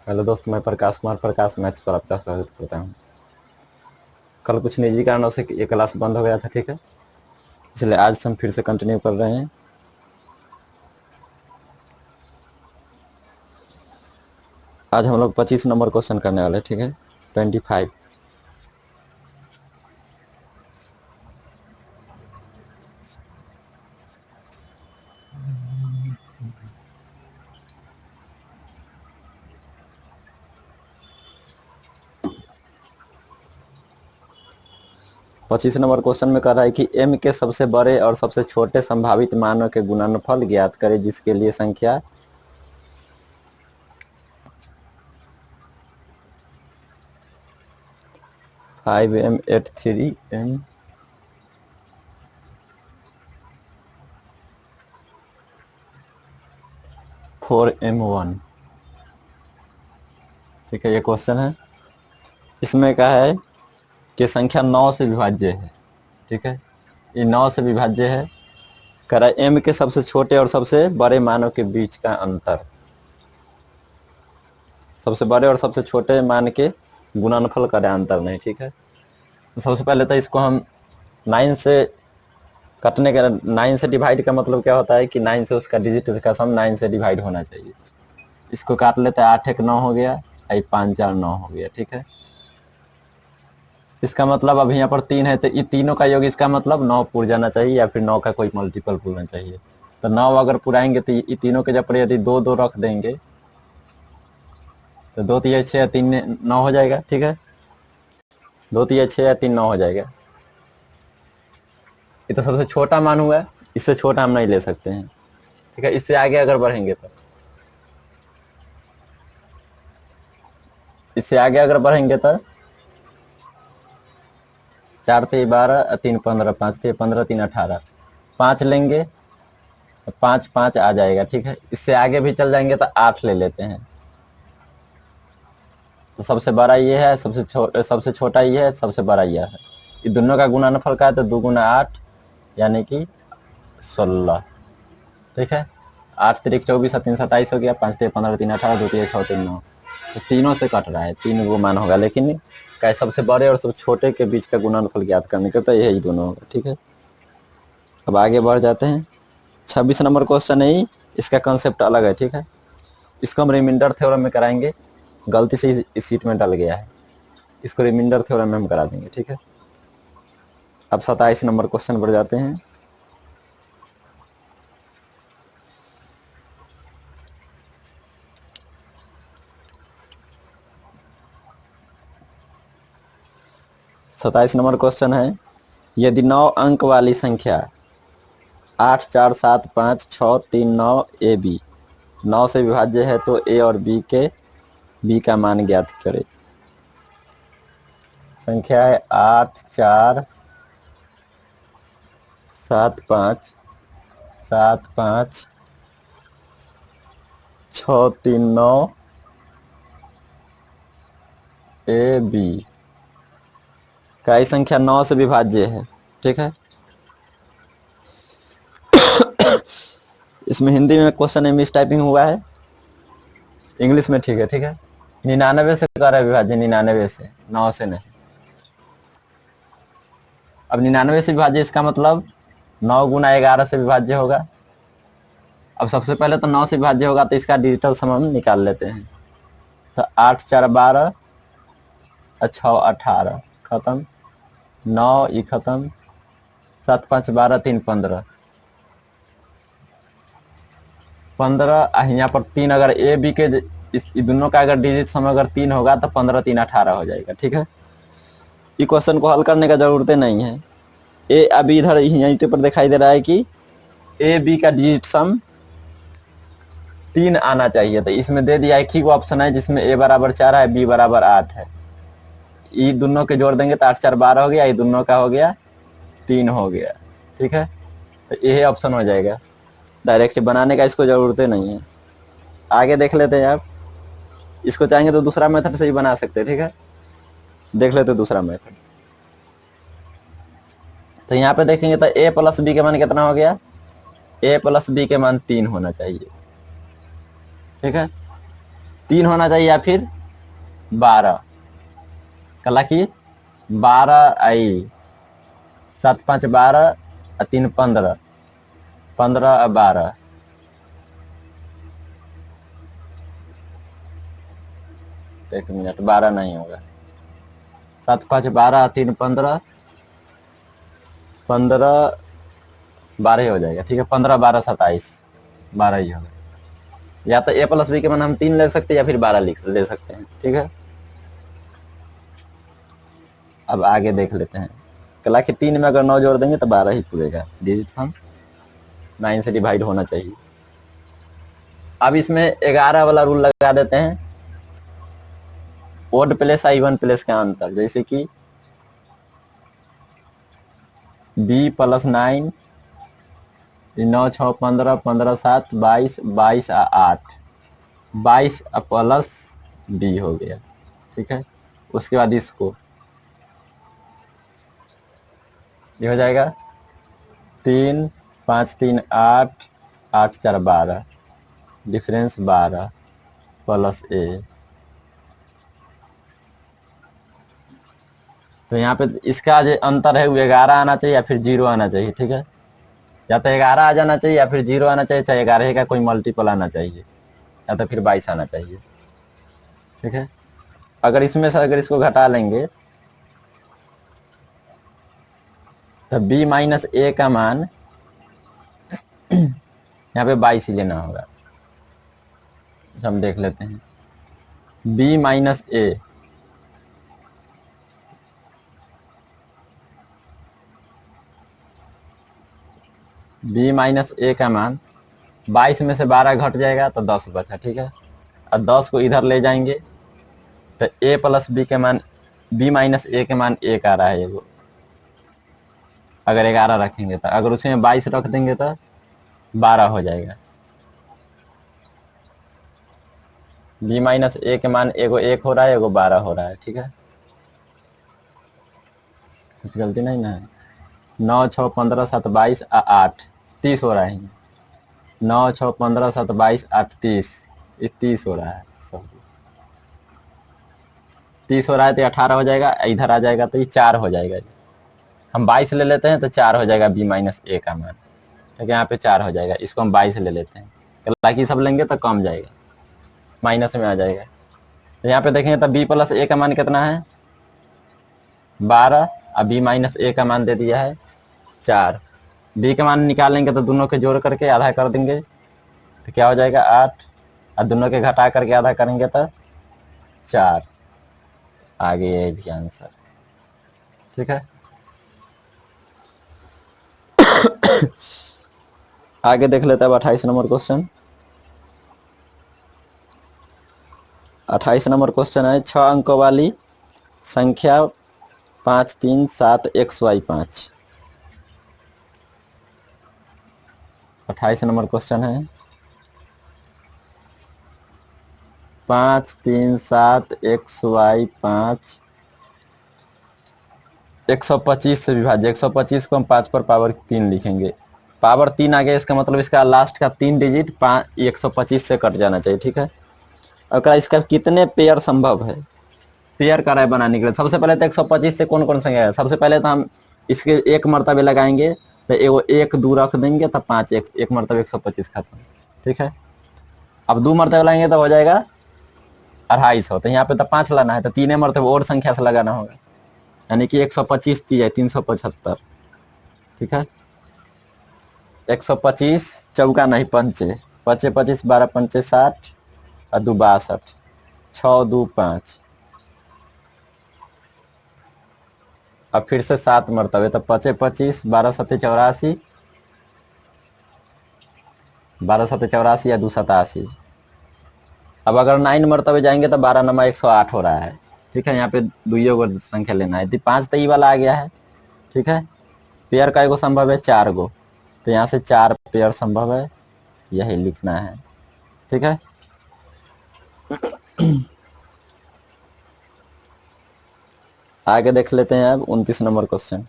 Hello दोस्त, मैं प्रकाश कुमार प्रकाश maths पर आपका स्वागत करता हूँ। कल कुछ निजी कारणों से ये क्लास बंद हो गया था, ठीक है, इसलिए आज से हम फिर से कंटिन्यू कर रहे हैं। आज हम लोग 25 नंबर क्वेश्चन करने वाले हैं, ठीक है, 25। पच्चीस नंबर क्वेश्चन में कह रहा है कि m के सबसे बड़े और सबसे छोटे संभावित मानों के गुणनफल ज्ञात करें, जिसके लिए संख्या 5m 83m 4m1, ठीक है, ये क्वेश्चन है। इसमें कहा है कि संख्या 9 से विभाज्य है, ठीक है, ये 9 से विभाज्य है। कह रहा है m के सबसे छोटे और सबसे बड़े मानों के बीच का अंतर, सबसे बड़े और सबसे छोटे मान के गुणनफल करें, अंतर नहीं, ठीक है। तो सबसे पहले तो इसको हम 9 से कटने का, 9 से डिवाइड का मतलब क्या होता है कि 9 से उसका डिजिट का सम 9 से डिवाइड होना चाहिए। इसको काट लेते हैं, 8 1 9 हो गया, 5 4 9 हो गया, ठीक है। इसका मतलब अब यहाँ पर 3 है तो ये तीनों का योग, इसका मतलब 9 पूर जाना चाहिए या फिर 9 का कोई मल्टीपल पूरना चाहिए। तो 9 अगर पुराएंगे तो ये तीनों के जब पर यदि 2 2 रख देंगे तो 2 3 6 3 9 हो जाएगा, ठीक है। 2 3 6 3 9 हो जाएगा। ये तो सबसे छोटा मान हुआ है, इससे छोटा हम नहीं ले सकते हैं, ठीक है। इससे आगे अगर बढ़ेंगे तो, इससे आगे अगर बढ़ेंगे तो 4 3 12 3 15 5 3 15 3 18, 5 लेंगे तो 5 5 आ जाएगा, ठीक है। इससे आगे भी चल जाएंगे तो 8 ले लेते हैं। तो सबसे बड़ा ये है, सबसे छोटा ये है, सबसे बड़ा ये है। ये दोनों का गुणनफल का है तो 2 गुना 8 यानी कि 16, ठीक है। 8 3 24 3 27 हो गया, 5 3 15 3 18 2 3 6 3 9। तो तीनों से कट रहा है, 3 वो मान होगा, लेकिन क्या सबसे बड़े और सबसे छोटे के बीच का गुणनफल ज्ञात करने का तो यही दोनों होगा, ठीक है। अब आगे बढ़ जाते हैं। 26 नंबर क्वेश्चन है, इसका कंसेप्ट अलग है, ठीक है। इसको हम रिमाइंडर थ्योरम में कराएंगे, गलती से इस सीट में डल गया है, इसको रिमाइंडर थ्योरम में हम करा देंगे, ठीक है। अब 27 नंबर क्वेश्चन पर जाते हैं। सत्ताईस नंबर क्वेश्चन है, यदि 9 अंक वाली संख्या 8 4 7 5 6 3 9 ए बी 9 से विभाज्य है तो ए और बी का मान ज्ञात करें। संख्या है 8 4 7 5 7 5 6 3 9 ए बी का ही संख्या 9 से विभाज्य है, ठीक है। इसमें हिंदी में क्वेश्चन मिस टाइपिंग हुआ है, इंग्लिश में ठीक है, ठीक है। 99 से कर रहा है विभाज्य, 99 से, 9 से नहीं। अब 99 से विभाज्य, इसका मतलब 9 गुना 11 से विभाज्य होगा। अब सबसे पहले तो 9 से विभाज्य होगा तो इसका डिजिटल सम हम निकाल लेते हैं। तो 8 4 12 6 18 खत्म, 9 ई खत्म, 7 5 12 3 15 यहाँ पर 3 अगर ए बी के इस दोनों का अगर डिजिट सम अगर 3 होगा तो 15 3 18 हो जाएगा, ठीक है। ये क्वेश्चन को हल करने का जरूरत नहीं है। ए अभी इधर यहीं पर दिखाई दे रहा है कि ए बी का डिजिट सम 3 आना चाहिए, तो इसमें दे दिया एक ही ऑप्शन है जिसमें ए बराबर 4 है, बी बराबर 8 है। ये दोनों के जोड़ देंगे तो 8 4 12 हो गया, ये दोनों का हो गया 3 हो गया, ठीक है। तो ये ऑप्शन हो जाएगा। डायरेक्ट बनाने का इसको जरूरत नहीं है। आगे देख लेते हैं। आप इसको चाहेंगे तो दूसरा मेथड से ही बना सकते हैं, ठीक है। देख लेते दूसरा मेथड। तो यहाँ पे देखेंगे तो ए प्लस बी के मान कितना हो गया, ए प्लस बी के मान 3 होना चाहिए, ठीक है। 3 होना चाहिए या फिर 12। कला की 12 आई, 7 5 12 और 3 15, 15 और 12, एक मिनट, 12 नहीं होगा, 7 5 12 3 15, 15 12 ही हो जाएगा। ठीक है, 15 12 27, 12 ही होगा। या तो a प्लस बी के मान हम 3 ले सकते हैं या फिर 12 ले सकते हैं। ठीक है, अब आगे देख लेते हैं। कला कि 3 में अगर 9 जोड़ देंगे तो 12 ही पूरेगा। डिजिट सम 9 से डिवाइड होना चाहिए। अब इसमें 11 वाला रूल लगा देते हैं, ओड प्लेस इवन प्लेस का अंतर। जैसे कि b प्लस 9, 9 6 15, 15 7 22, 22 8, 22 प्लस b हो गया। ठीक है, उसके बाद इसको ये हो जाएगा 3 5 3 8, 8 4 12, डिफरेंस 12 प्लस a। तो यहाँ पे इसका जो अंतर है वो 11 आना चाहिए या फिर 0 आना चाहिए। ठीक है, या तो 11 आ जाना चाहिए या फिर 0 आना चाहिए, चाहे 11 का कोई मल्टीपल आना चाहिए, या तो फिर 22 आना चाहिए। ठीक है, अगर इसमें से अगर इसको घटा लेंगे तो b माइनस ए का मान यहाँ पे 22 ही लेना होगा। हम देख लेते हैं, b माइनस ए, b माइनस ए का मान 22 में से 12 घट जाएगा तो 10 बचा। ठीक है, और 10 को इधर ले जाएंगे तो a प्लस बी के मान, b माइनस ए के मान 1 आ रहा है एगो, अगर 11 रखेंगे तो। अगर उसमें 22 रख देंगे तो 12 हो जाएगा। b माइनस ए के मान एगो 1 हो रहा है, एगो 12 हो रहा है। ठीक है, कुछ गलती नहीं ना है। 9 6 15 7 22 8, 30 हो रहा है। 9 6 15 7 22 8 30, ये 30 हो रहा है। सब 30 हो रहा है तो 18 हो जाएगा, इधर आ जाएगा तो ये 4 हो जाएगा। हम 22 ले लेते हैं तो 4 हो जाएगा b माइनस ए का मान। ठीक है, यहाँ पे 4 हो जाएगा, इसको हम 22 ले लेते हैं, बाकी सब लेंगे तो कम जाएगा, माइनस में आ जाएगा। तो यहाँ पे देखेंगे तो b प्लस ए का मान कितना है, 12, और b माइनस ए का मान दे दिया है 4। b का मान निकालेंगे तो दोनों के जोड़ करके आधा कर देंगे तो क्या हो जाएगा 8, और दोनों के घटा करके आधा करेंगे तो 4। आगे ये भी आंसर। ठीक है, आगे देख लेते हैं 28 नंबर क्वेश्चन। 28 नंबर क्वेश्चन है, 6 अंकों वाली संख्या 5 3 7 XY 5। 28 नंबर क्वेश्चन है, 5 3 7 XY 5 125 से विभाज्य। 125 को हम 5 पर पावर 3 लिखेंगे, पावर 3 आ गया, इसका मतलब इसका लास्ट का 3 डिजिट 125 से कट जाना चाहिए। ठीक है, अगर इसका कितने पेयर संभव है, पेयर का राय बनाने के लिए सबसे पहले तो 125 से कौन कौन संख्या है। सबसे पहले तो हम इसके एक मर्तबे लगाएंगे, तो एगो 1 2 रख देंगे तो 5 एक मर्तबे 125 खत्म। ठीक है, अब 2 मर्तबे लगाएंगे तो हो जाएगा 250। तो यहाँ पे तो 5 लाना है तो 3 मर्तबे और संख्या से लगाना होगा, यानी कि 125 375। ठीक है, 125 चौका नहीं पंचे, 5 25 12 पंचे 60 और 2 62, 6 2 5, अब फिर से 7 मरतबे तो 5 25 12 7 84, 12 7 84 या 2 87। अब अगर 9 मरतबे जाएंगे तो 12 नमा 108 हो रहा है। ठीक है, यहाँ पे दुइयों को संख्या लेना है। 5 तो ये वाला आ गया है। ठीक है, पेयर का एगो संभव है 4 गो, तो यहाँ से 4 पेयर संभव है, यही लिखना है। ठीक है, आगे देख लेते हैं अब 29 नंबर क्वेश्चन।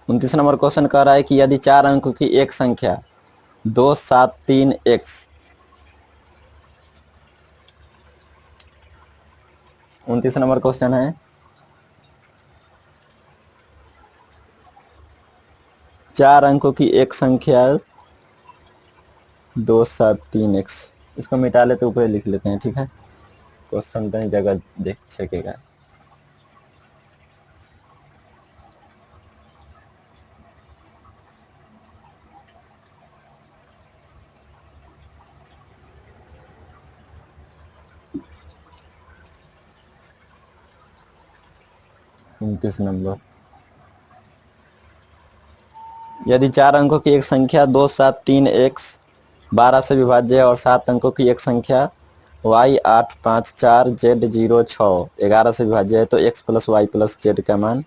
29 नंबर क्वेश्चन कह रहा है कि यदि 4 अंकों की एक संख्या 2 7 3 x 29 नंबर क्वेश्चन है, 4 अंकों की एक संख्या 273x, इसको मिटा लेते ऊपर लिख लेते हैं, ठीक है, क्वेश्चन कहीं जगह देख सकेगा। उनतीस नंबर, यदि 4 अंकों की एक संख्या 273x 12 से विभाज्य है और 7 अंकों की एक संख्या y854z06 11 से विभाज्य है तो x plus y plus z का मान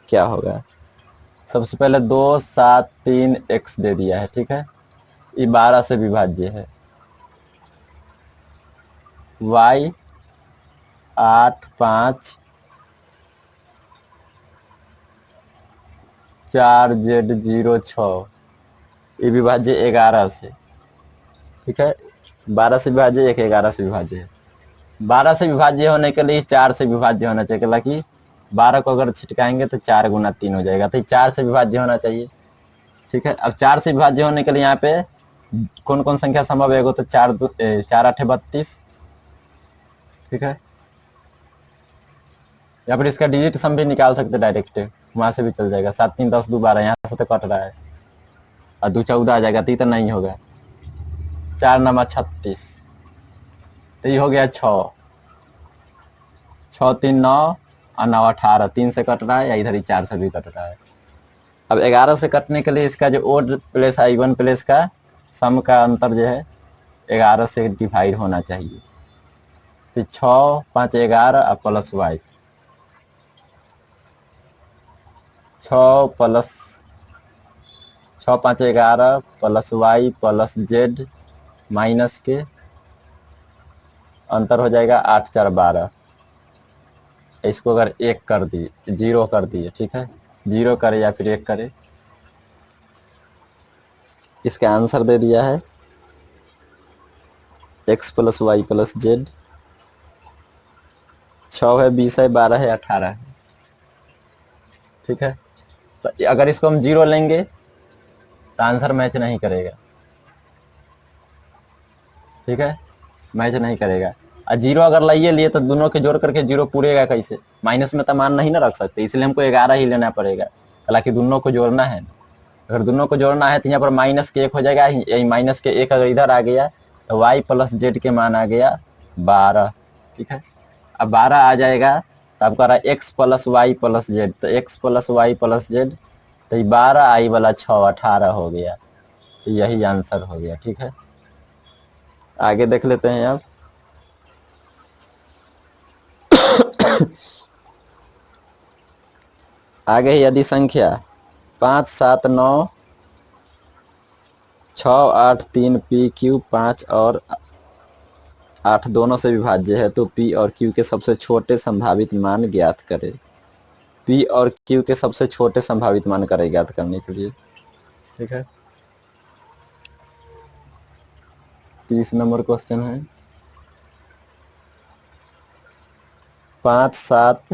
क्या होगा। सबसे पहले 273x दे दिया है, ठीक है, ये 12 से विभाज्य है, y854z06 ये विभाज्य 11 से, ठीक है, 12 से विभाज्य एक 11 से विभाज्य है। 12 से विभाज्य होने के लिए 4 से विभाज्य होना चाहिए, हालांकि 12 को अगर छिटकाएंगे तो 4 गुना 3 हो जाएगा, तो 4 से विभाज्य होना चाहिए, ठीक है। अब 4 से विभाज्य होने के लिए यहाँ पे कौन कौन संख्या संभव है, तो 4 8 32, ठीक है, या फिर इसका डिजिट सम भी निकाल सकते डायरेक्ट, वहां से भी चल जाएगा, 7 3 10 2 12, यहाँ से तो कट रहा है, और 2 14 आ जाएगा, तो नहीं होगा, 4 9 36, तो ये हो गया 6 6 3 9 और 9 18, 3 से कट रहा है, या इधर ही 4 से भी कट रहा है। अब 11 से कटने के लिए इसका जो ओड प्लेस है इवन प्लेस का सम का अंतर जो है 11 से डिवाइड होना चाहिए, तो 6 5 11 और plus y, 6 5 11 plus y plus z minus के अंतर हो जाएगा 8 4 12, इसको अगर 1 कर दिए 0 कर दिए, ठीक है, 0 करे या फिर 1 करे, इसका आंसर दे दिया है x plus y plus z, 6 है 20 है 12 है 18 है, ठीक है। तो अगर इसको हम 0 लेंगे तो आंसर मैच नहीं करेगा, ठीक है, मैच नहीं करेगा, और 0 अगर लाइए लिए तो दोनों के जोड़ करके 0 पूरेगा कैसे, माइनस में तो मान नहीं ना रख सकते, इसलिए हमको 11 ही लेना पड़ेगा, हालांकि दोनों को जोड़ना है, अगर दोनों को जोड़ना है तो यहाँ पर माइनस के 1 हो जाएगा, यही माइनस के 1 अगर इधर आ गया तो y प्लस जेड के मान आ गया 12, ठीक है। अब 12 आ जाएगा तो आपका रहा x plus y plus z, तो x plus y plus z, तो ये 12 आई वाला 6 18 हो गया, तो यही आंसर हो गया, ठीक है। आगे देख लेते हैं अब आगे यदि संख्या 5 7 9 6 8 3 पी क्यू 5 और 8 दोनों से विभाज्य है तो P और Q के सबसे छोटे संभावित मान ज्ञात करें। P और Q के सबसे छोटे संभावित मान करें ज्ञात करने के लिए, ठीक है। 30 नंबर क्वेश्चन है, 5 7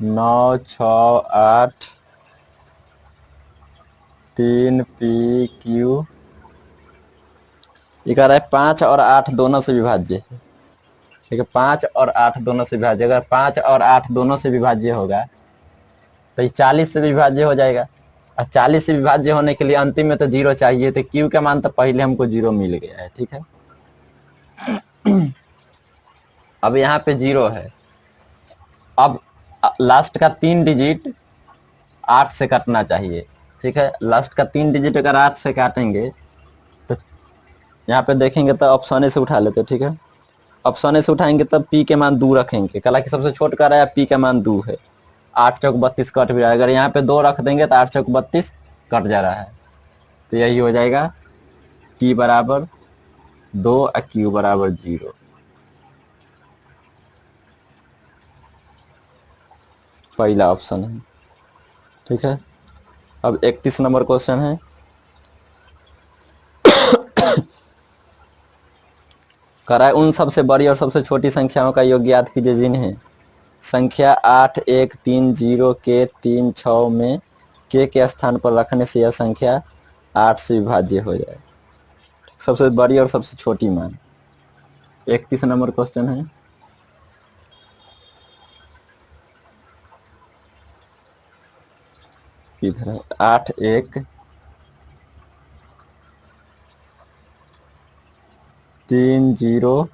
9 6 8 3 पी क्यू, ये कह रहा है 5 और 8 दोनों से विभाज्य है, ठीक है, 5 और 8 दोनों से विभाज्य, अगर 5 और 8 दोनों से विभाज्य होगा तो ये 40 से विभाज्य हो जाएगा, और 40 से विभाज्य होने के लिए अंतिम में तो 0 चाहिए, तो Q का मान तो पहले हमको 0 मिल गया है, ठीक है। अब यहाँ पे 0 है, अब लास्ट का 3 डिजिट 8 से काटना चाहिए, ठीक है, लास्ट का 3 डिजिट अगर 8 से काटेंगे तो यहाँ पे देखेंगे तो ऑप्शन ए से उठा लेते, ठीक है, ऑप्शन ए से उठाएंगे तब P के मान 2 रखेंगे, हालांकि सबसे छोट का रहा है P का मान 2 है, 8 चौक 32 कट भी रहा है, अगर यहाँ पे 2 रख देंगे तो 8 चौक 32 कट जा रहा है, तो यही हो जाएगा P बराबर 2 और Q बराबर 0, पहला ऑप्शन है, ठीक है। अब 31 नंबर क्वेश्चन है, कराए उन सबसे बड़ी और सबसे छोटी संख्याओं का योग ज्ञात कीजिए जिन्हें संख्या 8 1 3 0 के 3 6 में के स्थान पर रखने से यह संख्या 8 से विभाज्य हो जाए। सबसे बड़ी और सबसे छोटी मान। 31 नंबर क्वेश्चन है। इधर है 8 1 3 0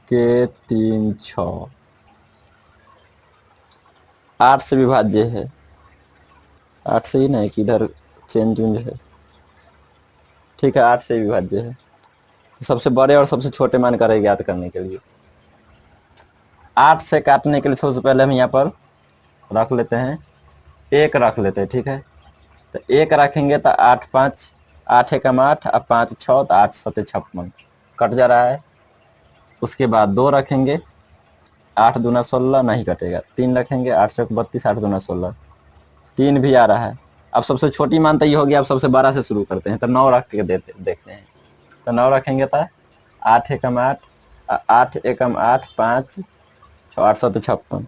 के 3 6 8 से विभाज्य है। 8 से ही नहीं कि इधर चेंज है, ठीक है 8 से विभाज्य है। सबसे बड़े और सबसे छोटे मान का ज्ञात करने के लिए 8 से काटने के लिए सबसे पहले हम यहाँ पर रख लेते हैं 1 रख लेते हैं, ठीक है। तो 1 रखेंगे तो 8 5 8 एकम 8 और 5 6 तो 8 7 56 कट जा रहा है। उसके बाद 2 रखेंगे 8 दूना 16 नहीं कटेगा। 3 रखेंगे 8 चौक 32 8 दूना 16 3 भी आ रहा है। अब सबसे छोटी मान तो ये हो गया। अब सबसे बड़ा से शुरू करते हैं तो 9 रख के देखते हैं। तो 9 रखेंगे तो 8 एकम 8 8 एकम 8 5 8 7 56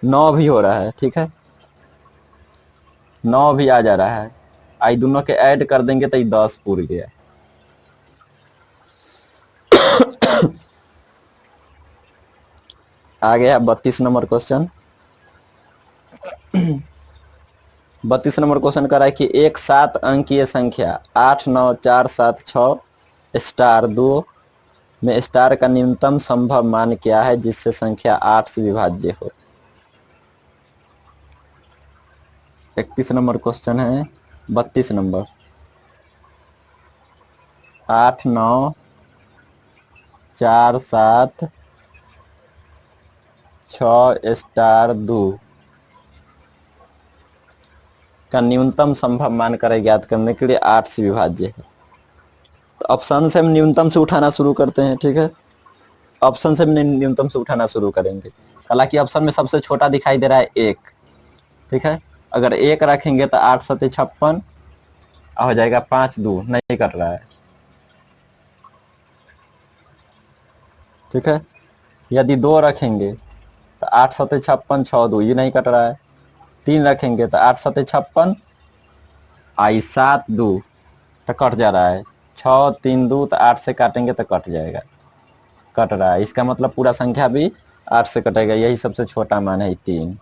9 भी हो रहा है, ठीक है 9 भी आ जा रहा है। आई दोनों के ऐड कर देंगे तो 10 पूर गया। आगे है 32 नंबर क्वेश्चन। 32 नंबर क्वेश्चन कर रहा है कि एक 7 अंकीय संख्या 8 9 4 7 6 स्टार 2 में स्टार का न्यूनतम संभव मान क्या है जिससे संख्या 8 से विभाज्य हो। 31 नंबर क्वेश्चन है। 32 नंबर 8 9 4 7 6 स्टार 2 का न्यूनतम संभव मान कर ज्ञात करने के लिए 8 से विभाज्य है। तो ऑप्शन से हम न्यूनतम से उठाना शुरू करते हैं, ठीक है ऑप्शन से हम न्यूनतम से उठाना शुरू करेंगे। हालांकि ऑप्शन में सबसे छोटा दिखाई दे रहा है 1, ठीक है अगर 1 रखेंगे तो 8 7 56 हो जाएगा 5 2 नहीं कट रहा है, ठीक है। यदि 2 रखेंगे तो 8 7 56 6 2 ये नहीं कट रहा है। 3 रखेंगे तो 8 7 56 आई 7 2 तो कट जा रहा है। 6 3 2 तो 8 से काटेंगे तो कट जाएगा, कट रहा है। इसका मतलब पूरा संख्या भी 8 से कटेगा। यही सबसे छोटा मान है 3।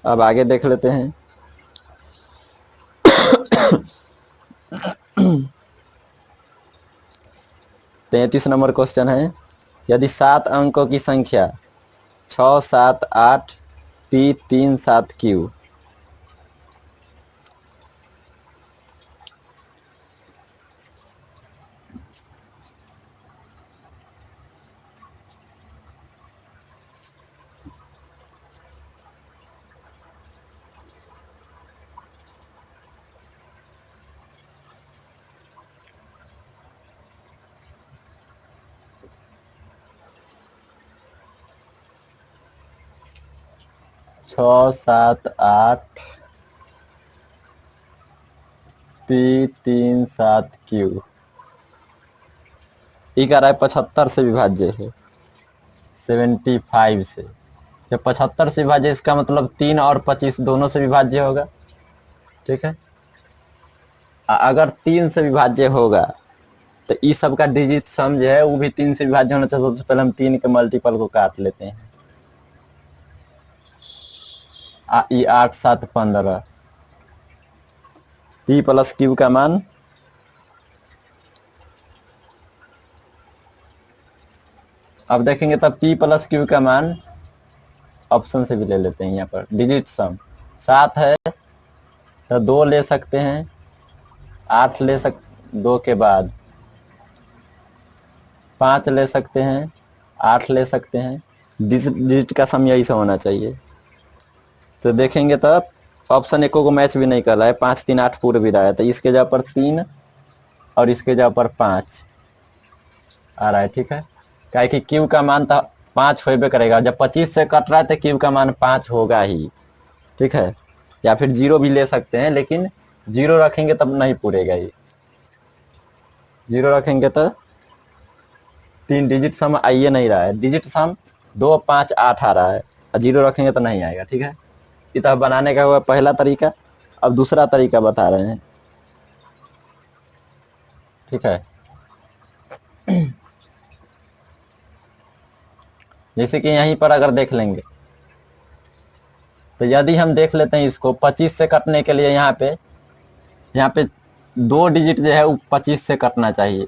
अब आगे देख लेते हैं। 33 नंबर क्वेश्चन है। यदि 7 अंकों की संख्या 6 7 8 P 3 7 Q 6 7 8 P 3 7 Q का रहा है 75 से विभाज्य है 75 से। जब 75 से विभाज्य इसका मतलब 3 और 25 दोनों से विभाज्य होगा, ठीक है। अगर 3 से विभाज्य होगा तो इस सब का डिजिट सम जो है वो भी 3 से विभाज्य होना चाहिए। सबसे पहले हम 3 के मल्टीपल को काट लेते हैं। 8 7 15 P प्लस Q का मान अब देखेंगे तब P प्लस Q का मान ऑप्शन से भी ले लेते हैं। यहाँ पर डिजिट सम 7 है तो 2 ले सकते हैं, 8 ले 2 के बाद 5 ले सकते हैं, 8 ले सकते हैं। डिजिट का सम यही से होना चाहिए। तो देखेंगे तब ऑप्शन एको को मैच भी नहीं कर रहा है। 5 3 8 पूरे भी रहा है तो इसके जगह पर 3 और इसके जगह पर 5 आ रहा है, ठीक है। क्या कि Q का मान तो 5 होबे करेगा। जब 25 से कट रहा है तो Q का मान 5 होगा ही, ठीक है। या फिर 0 भी ले सकते हैं लेकिन 0 रखेंगे तब नहीं पूरेगा ये। जीरो रखेंगे तो 3 डिजिट सम आइए नहीं रहा है, डिजिट सम 2 5 8 आ रहा है, और जीरो रखेंगे तो नहीं आएगा। ठीक है, इस तरह बनाने का हुआ पहला तरीका। अब दूसरा तरीका बता रहे हैं। ठीक है, जैसे कि यहीं पर अगर देख लेंगे तो यदि हम देख लेते हैं इसको 25 से कटने के लिए यहाँ पे 2 डिजिट जो है वो 25 से कटना चाहिए।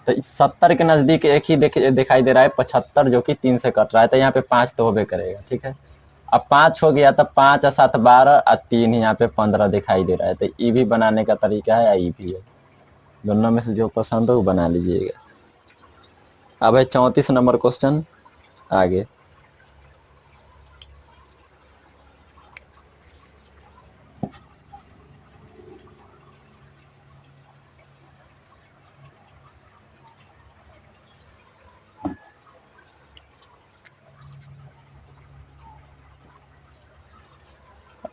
तो 70 के नज़दीक एक ही दिखाई दे रहा है 75, जो कि 3 से कट रहा है, तो यहाँ पे 5 तो होबे करेगा। ठीक है, अब 5 हो गया तो 5 और 7 12 और 3 यहाँ पे 15 दिखाई दे रहा है। तो ई भी बनाने का तरीका है, ई भी है, दोनों में से जो पसंद हो वो बना लीजिएगा। अब है 34 नंबर क्वेश्चन आगे।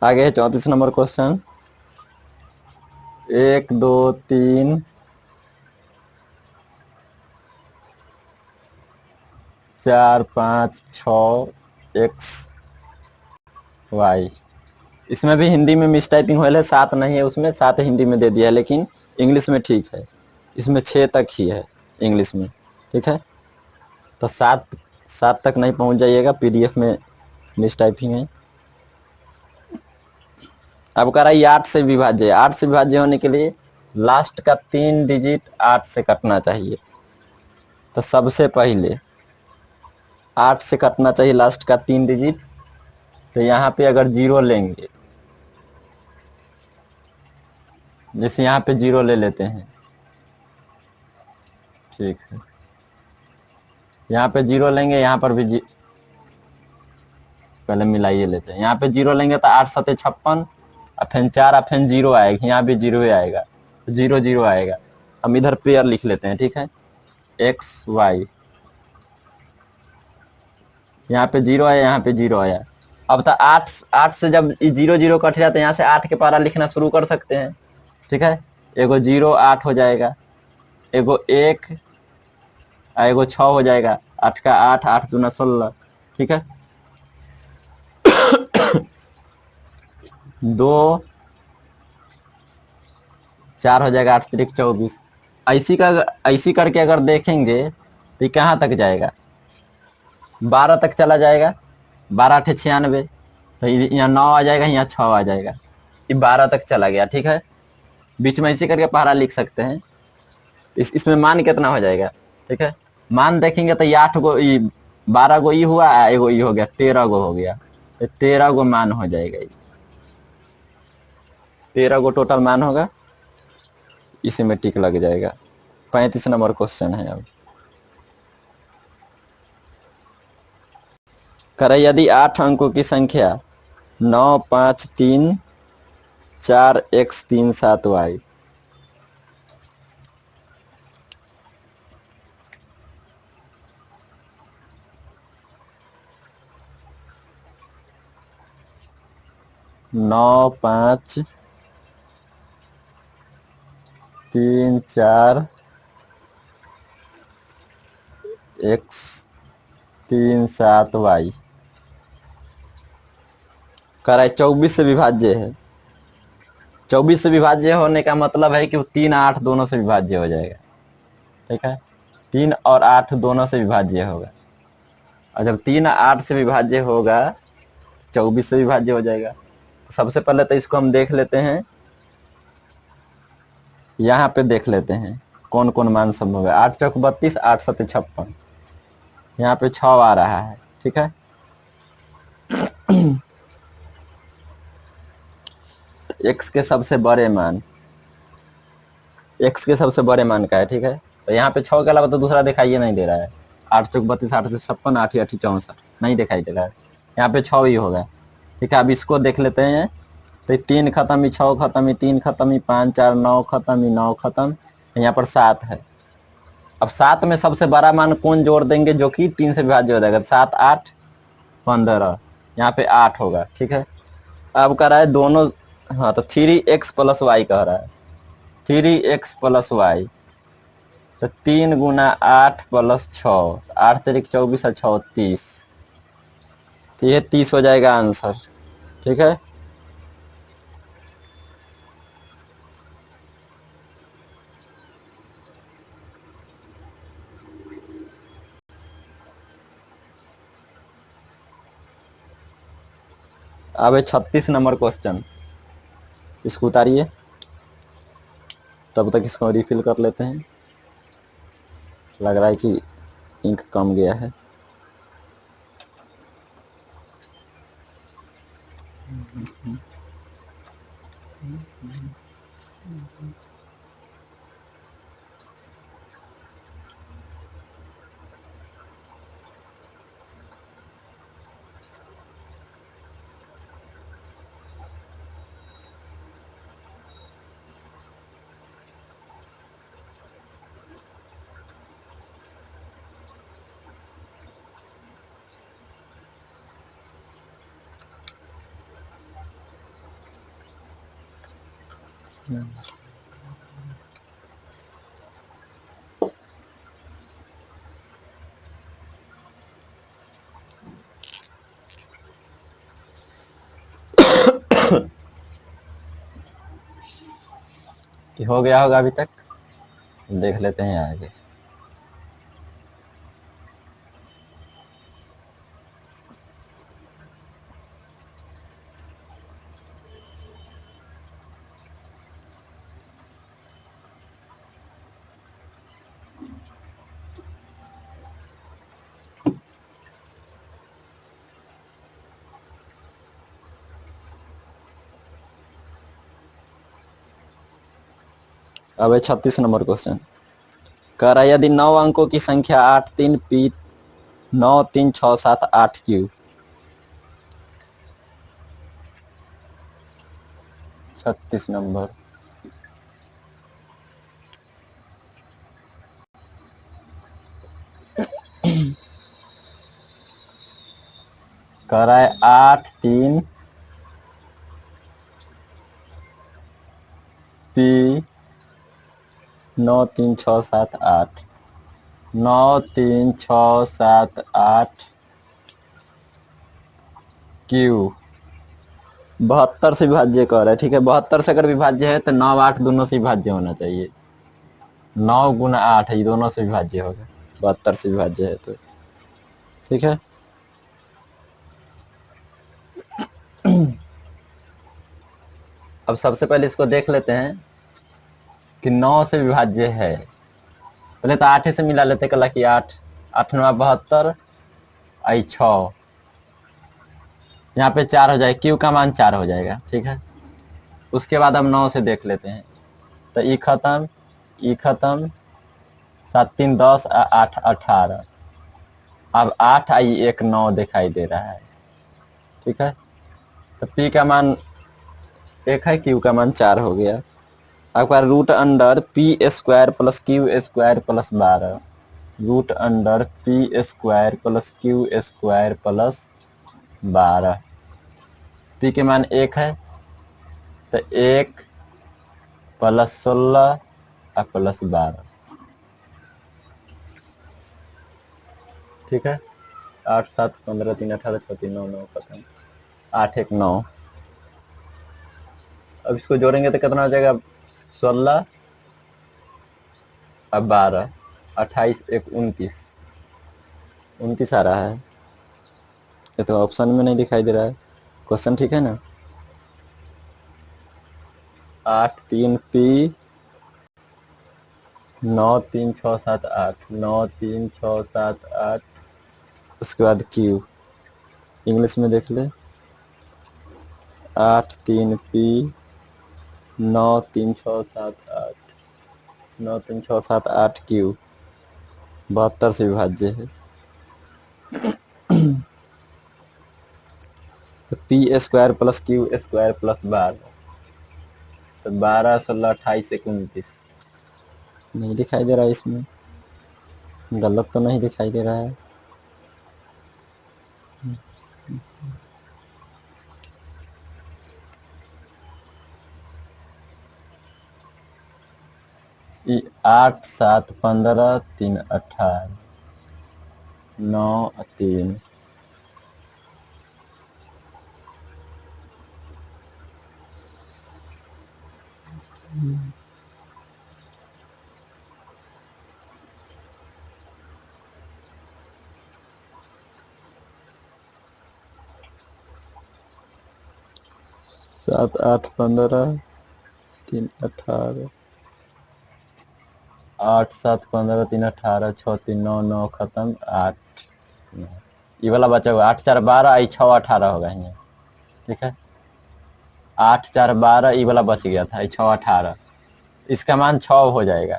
आगे है 34 नंबर क्वेश्चन। 1 2 3 4 5 6 x Y. इसमें भी हिंदी में मिस टाइपिंग हुआ है, 7 नहीं है उसमें, 7 हिंदी में दे दिया है, लेकिन इंग्लिश में ठीक है। इसमें 6 तक ही है इंग्लिश में। ठीक है, तो 7 तक नहीं पहुंच जाइएगा, पीडीएफ में मिस टाइपिंग है। अब कह रहा है 8 से विभाज्य। 8 से विभाज्य होने के लिए लास्ट का 3 डिजिट 8 से कटना चाहिए। तो सबसे पहले 8 से कटना चाहिए लास्ट का 3 डिजिट। तो यहाँ पे अगर जीरो लेंगे, जैसे यहाँ पे जीरो ले लेते हैं। ठीक है, यहाँ पे जीरो लेंगे, यहाँ पर भी पहले मिलाइए लेते हैं। यहाँ पे जीरो लेंगे तो 8 7 56, और फिर 4 और फिर जीरो आएगा, यहाँ भी जीरो ही आएगा, 0 0 आएगा। हम इधर पेयर लिख लेते हैं। ठीक है, एक्स वाई, यहाँ पे जीरो आया, यहाँ पे जीरो आया। अब तो 8 से जब 0 0 कट जाता है, यहाँ से 8 के पारा लिखना शुरू कर सकते हैं। ठीक है, एगो 0 8 हो जाएगा, एगो 1 एगो 6 हो जाएगा, 8 का 8 8 दूना 16। ठीक है, 2 4 हो जाएगा, 8 3 24। ऐसी करके अगर देखेंगे तो कहाँ तक जाएगा, 12 तक चला जाएगा, 12 8 96। तो यहाँ 9 आ जाएगा, यहाँ 6 आ जाएगा, ये 12 तक चला गया। ठीक है, बीच में ऐसे करके पहाड़ा लिख सकते हैं। इसमें मान कितना हो जाएगा। ठीक है, मान देखेंगे तो ये 8 गो, 12 गो ई हुआ, एगो ई हो गया, 13 गो हो गया। तो 13 गो मान हो जाएगा, 13 गो टोटल मान होगा, इसी में टिक लग जाएगा। 35 नंबर क्वेश्चन है। अब करे यदि 8 अंकों की संख्या 9 5 3 4 x 3 7 y। नौ 5 3 4 x 3 7 y कराए 24 से विभाज्य है। 24 से विभाज्य होने का मतलब है कि वो 3 8 दोनों से विभाज्य हो जाएगा। ठीक है, 3 और 8 दोनों से विभाज्य होगा, और जब 3 8 से विभाज्य होगा 24 से विभाज्य हो जाएगा। तो सबसे पहले तो इसको हम देख लेते हैं, यहाँ पे देख लेते हैं कौन कौन मान संभव है। 8 चौक 32, 8 7 56, यहाँ पे 6 आ रहा है। ठीक है, x के सबसे बड़े मान, x के सबसे बड़े मान का है। ठीक है, तो यहाँ पे 6 के अलावा तो दूसरा दिखाई नहीं दे रहा है। 8 चौक 32, 8 से 56, 8 8 64 नहीं दिखाई दे रहा है, यहाँ पे 6 ही होगा। ठीक है, अब इसको देख लेते हैं। तो 3 खत्म, 6 खत्म, 3 खत्म, 5 4 9 खत्म, 9 खत्म, यहाँ पर 7 है। अब 7 में सबसे बड़ा मान कौन जोड़ देंगे जो कि 3 से विभाज्य हो जाएगा। 7 8 15, यहाँ पे 8 होगा। ठीक है, अब कह रहा है दोनों, हाँ, तो 3x + y कह रहा है, 3x + y। तो 3 गुना 8 प्लस 6, 8 तारीख 24 और 6 30, तो ये 30 हो जाएगा आंसर। ठीक है, अब 36 नंबर क्वेश्चन, इसको उतारिए, तब तक इसको रिफिल कर लेते हैं। लग रहा है कि इंक कम गया है। हो गया होगा अभी तक, देख लेते हैं आगे। अब 36 नंबर क्वेश्चन, कह रहा है यदि 9 अंकों की संख्या 8 3 P 9 3 6 7 8 Q, 36 नंबर, कह रहा है 8 3 P 9 3 6 7 8, 9 3 6 7 8 Q, 72 से विभाज्य कह रहा है। ठीक है, 72 से अगर विभाज्य है तो 9 8 दोनों से विभाज्य होना चाहिए। 9 गुना 8 है, ये दोनों से विभाज्य होगा, 72 से विभाज्य है तो। ठीक है, अब सबसे पहले इसको देख लेते हैं कि 9 से विभाज्य है। पहले तो 8 से मिला लेते, कला कि 8 8 9 72 आई 6, यहाँ पे 4 हो जाएगा, क्यू का मान 4 हो जाएगा। ठीक है, उसके बाद हम 9 से देख लेते हैं, तो ई खत्म 7 3 10 8 18, अब 8 आई 1 9 दिखाई दे रहा है। ठीक है, तो पी का मान 1 है, क्यू का मान 4 हो गया। आपका root under p square plus q square plus 12, root under p square plus q square plus 12, p के मान 1 है, तो 1 प्लस 16 और प्लस 12। ठीक है, 8 7 15 3 18 6 3 9 9 खत्म, 8 1 9। अब इसको जोड़ेंगे तो कितना हो जाएगा, 16 और 12, 28 1 29, 29 आ रहा है। ये तो ऑप्शन में नहीं दिखाई दे रहा है क्वेश्चन। ठीक है ना, 8 3 P 9 3 6 7 8, 9 3 6 7 8, उसके बाद Q, इंग्लिश में देख ले, 8 3 P 9 3 6 7 8, 9 3 6 7 8 Q, 72 से विभाज्य है। तो P square plus q square plus 12, तो 12 16 28 29, नहीं दिखाई दे रहा है इसमें, गलत तो नहीं दिखाई दे रहा है। 8 7 15 3 18 9 3 7 8 15 3 18 8 7 15 3 18 6 3 9 9 खत्म 8 ये वाला बचा हुआ 8 4 12 आई 6 18 होगा यहाँ। ठीक है 8 4 12 ये वाला बच गया था 6 18 इसका मान 6 हो जाएगा।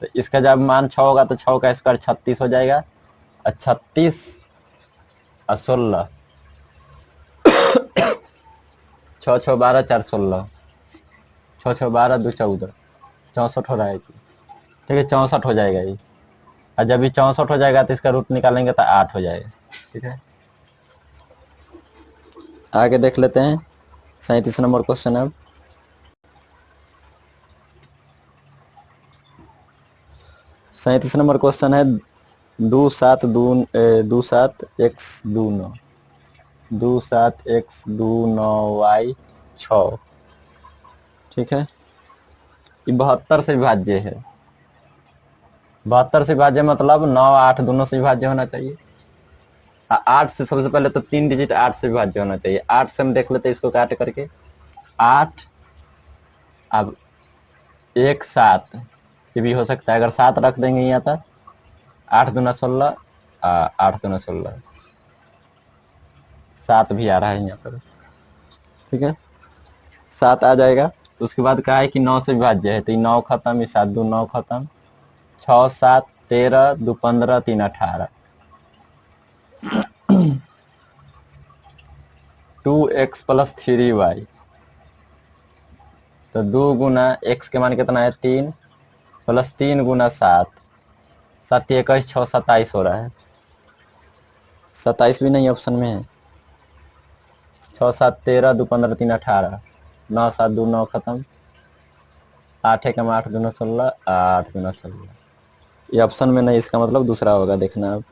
तो इसका जब मान 6 होगा तो 6 का स्क्वायर 36 हो जाएगा और 36 और 16 6 6 12 4 16 6 6 12 2 14 64 हो रहा है। ठीक है 64 हो जाएगा ये। और जब ये 64 हो जाएगा तो इसका रूट निकालेंगे तो 8 हो जाएगा। ठीक है आगे देख लेते हैं 37 नंबर क्वेश्चन। अब 37 नंबर क्वेश्चन है 2 7 2 7 x 2 9 2 7 x 2 9 y 6। ठीक है ये 72 से विभाज्य है। 72 से विभाज्य मतलब 9 8 दोनों से विभाज्य होना चाहिए। 8 से सबसे पहले तो 3 डिजिट 8 से विभाज्य होना चाहिए। 8 से हम देख लेते हैं इसको काट करके 8 अब 1 7 ये भी हो सकता है। अगर 7 रख देंगे यहाँ तक 8 दूना 16 8 दूना 16 7 भी आ रहा है यहाँ पर। ठीक है 7 आ जाएगा। उसके बाद कहा है कि 9 से विभाज्य है तो ये 9 खत्म, ये 7 2 9 खत्म, 6 7 13 2 15 3 18 2x + 3y तो 2 गुना x के मान कितना है 3 + 3 गुना 7 7 21 6 27 हो रहा है। 27 भी नहीं ऑप्शन में है। 6 7 13 2 15 3 18 9 7 2 9 खत्म 8 1 8 2 16 8 2 16 ये ऑप्शन में नहीं। इसका मतलब दूसरा होगा देखना अब।